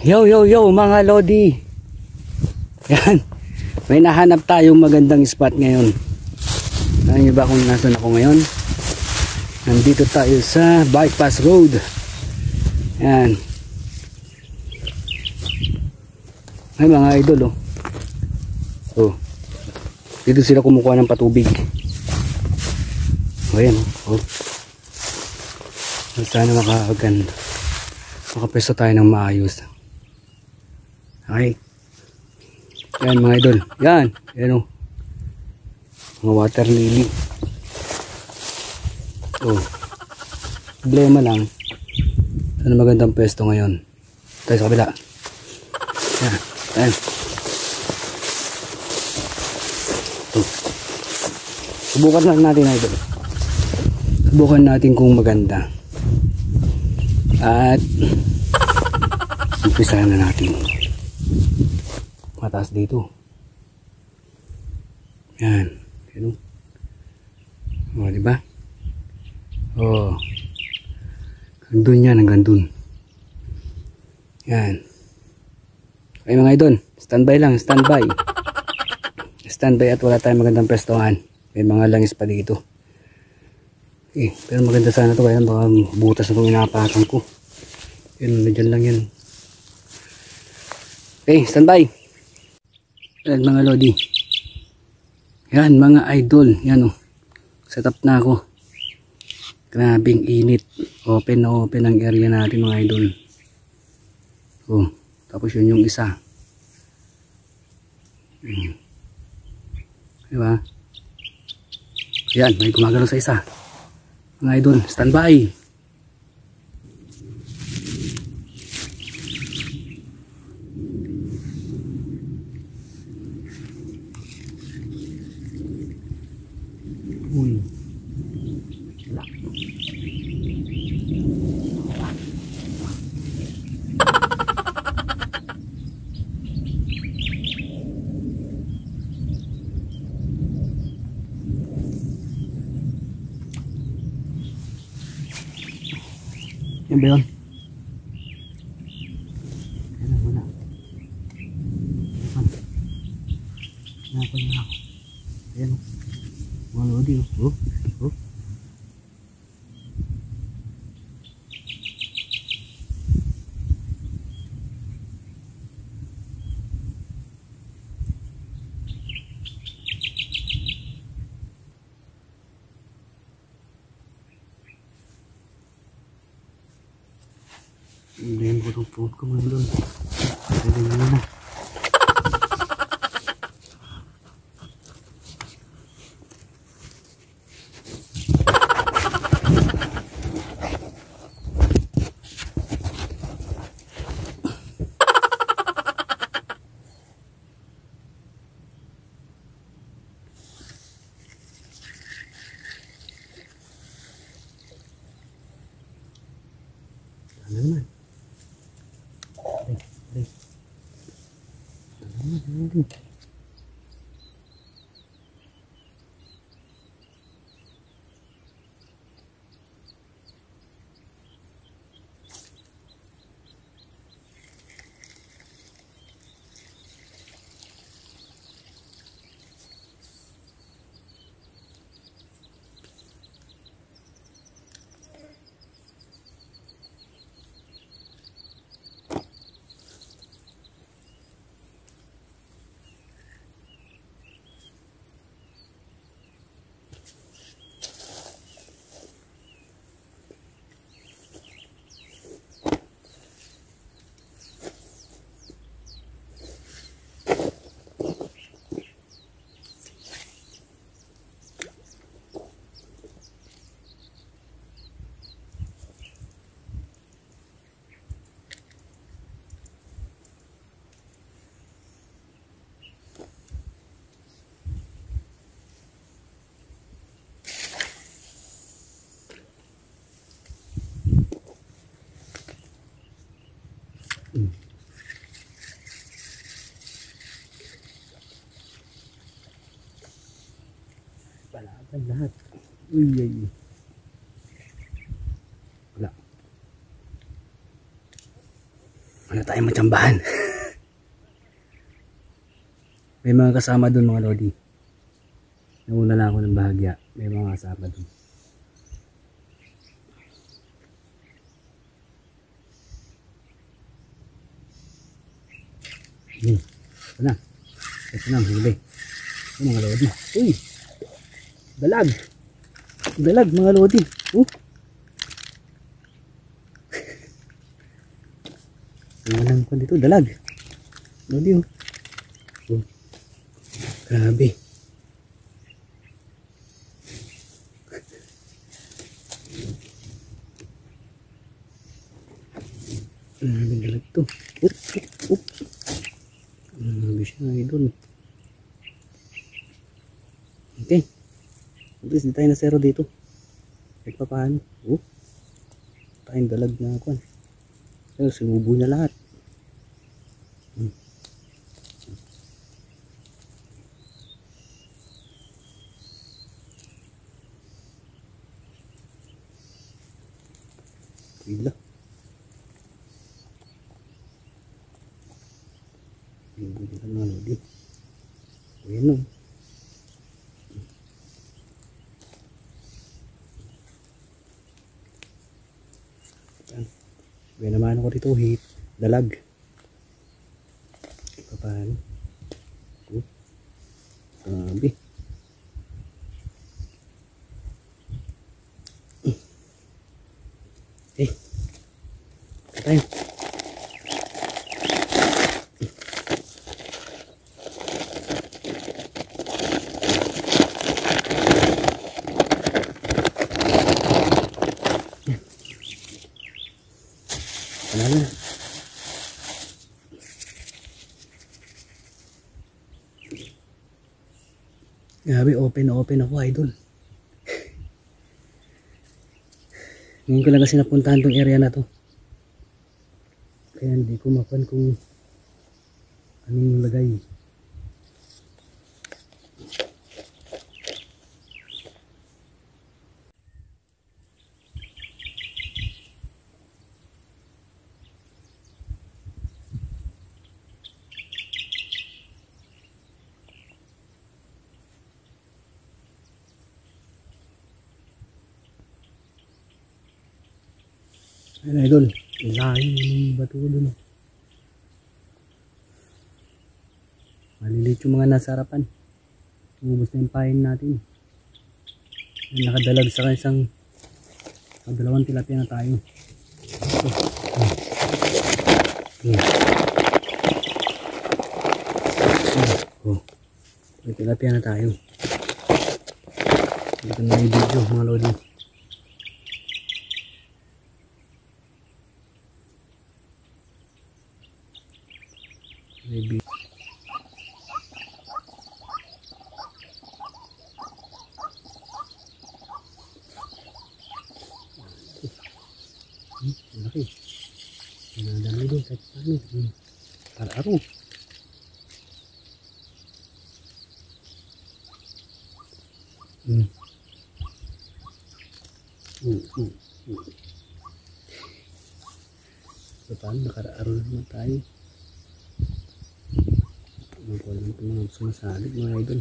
Yo yo yo mga Lodi. Yan. May nahanap tayong magandang spot ngayon. Alam niyo ba kung nasaan ako ngayon? Nandito tayo sa Bypass Road. Yan. Ay mga idol oh. Oh. Dito sila kumukuha ng patubig. Oh yan oh. Sana makapwesto tayo ng maayos. Okay. Yan mga idol. Yan. Yan o. Mga water lily. Oh. Problema lang. Sana magandang pwesto ngayon. Tayo sa kabila. Yan. Yan. Oh. Subukan lang natin idol. Subukan natin kung maganda. At umpisahan na natin. Mataas dito. Yan. Yan. O, diba? O. Hanggang yan, hanggang dun. Yan. Okay mga idol. Standby lang, standby. Standby at wala tayong magandang pestohan. May mga langis pa dito. Okay, pero maganda sana to. Kaya baka butas na itong inapakan ko. Yan, dyan lang yan. Okay, standby. Yan mga Lodi. Yan mga idol. Yan o. Set up na ako. Grabing init. Open na open ang area natin mga idol. O. Tapos yun yung isa. Diba? Yan. May gumagalaw sa isa. Mga idol. Standby. Uy. Yan ba yun? Yan na muna. Hanapan na ako. Ayan o. Mga Lodi o. Oh. Hindi ko itong phone ko mga Lodi. Pwede na muna. Ano naman? Ano naman? Palaban lahat. Uy, ay. Wala. Wala na tayong matsambahan. May mga kasama dun mga lodi. Nauna lang ako ng bahagya. May mga kasama dun. Ito na. Ito na ang huli. Ito mga lodi. Uy! Dalag! Dalag mga lodi. Ang ko dito, dalag. Lodi oh. Grabe. Grabe dalag to. Grabe siya idol. Okay. At least di tayo na zero dito. Kahit pa paano. Tayong dalag na ako. Pero sinubo na lahat. Bigla. Bigla ka mga lodi. Ayan o. Gaya naman ako dito hit. Dalag. Paano? Sabi. Tayo. Panalo na. Grabe, open ako idol. Ngayon ko lang kasi napuntahan tong area na to. Kaya hindi ko mapan kung anong lagay. Ayun idol, layo yung bato dun. Malilit yung mga nasa harapan. Umubos na yung pain natin. Nakadalag sa isang dalawang tilapia na tayo. May tilapia na tayo. Dito na yung video mga lodi. Maybe. Laki. Nadami din kahit paano. Araw. So paano nakaraaraw naman tayo. Walang mga sumasalit mga idol.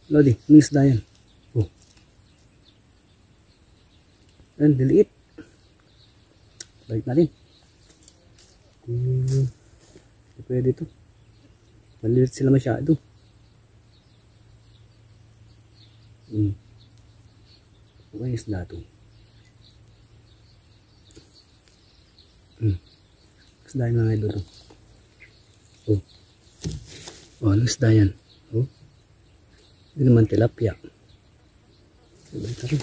Lodi, miss na yan. Yan, diliit. Balik natin. Hindi pwede ito. Malilit sila masyado. Okay, isda ito. Isda yung mga idol. Ano isda yan? Hindi naman tilapia. Balik natin.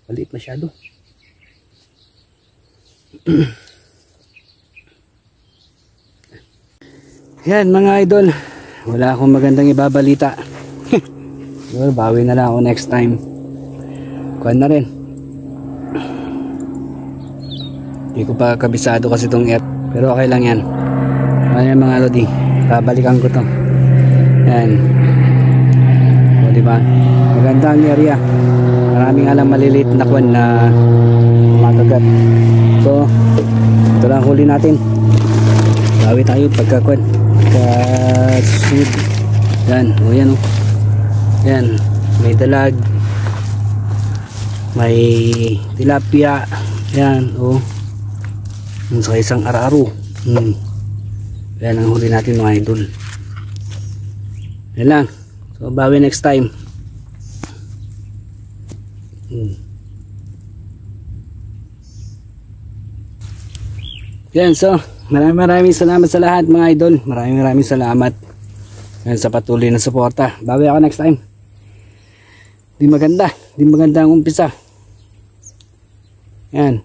Maliit masyado. Yan mga idol, wala akong magandang ibabalita. Bawi na lang ako next time. Kuhan na rin. Hindi ko pa kabisado kasi itong app, pero okay lang yan. Ayan mga lodi, babalikan ko to. Yan. O diba, maganda ang area. Maraming alam maliliit na kuhan na makagat. So ito lang huli natin. Bawi tayo pagkakuhan, pagkasunod. Yan, o yan o. Yan, may dalag, may tilapia. Yan o, sa isang araro. Yan ang huli natin mga idol. Yan lang. So bawi next time. Yan, so maraming salamat sa lahat mga idol. Maraming salamat yan, sa patuloy na suporta. Bawi ako next time. Di maganda ang umpisa. Yan,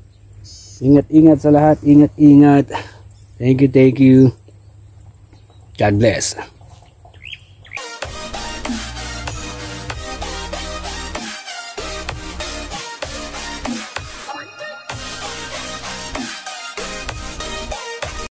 ingat sa lahat. Ingat. Thank you. God bless.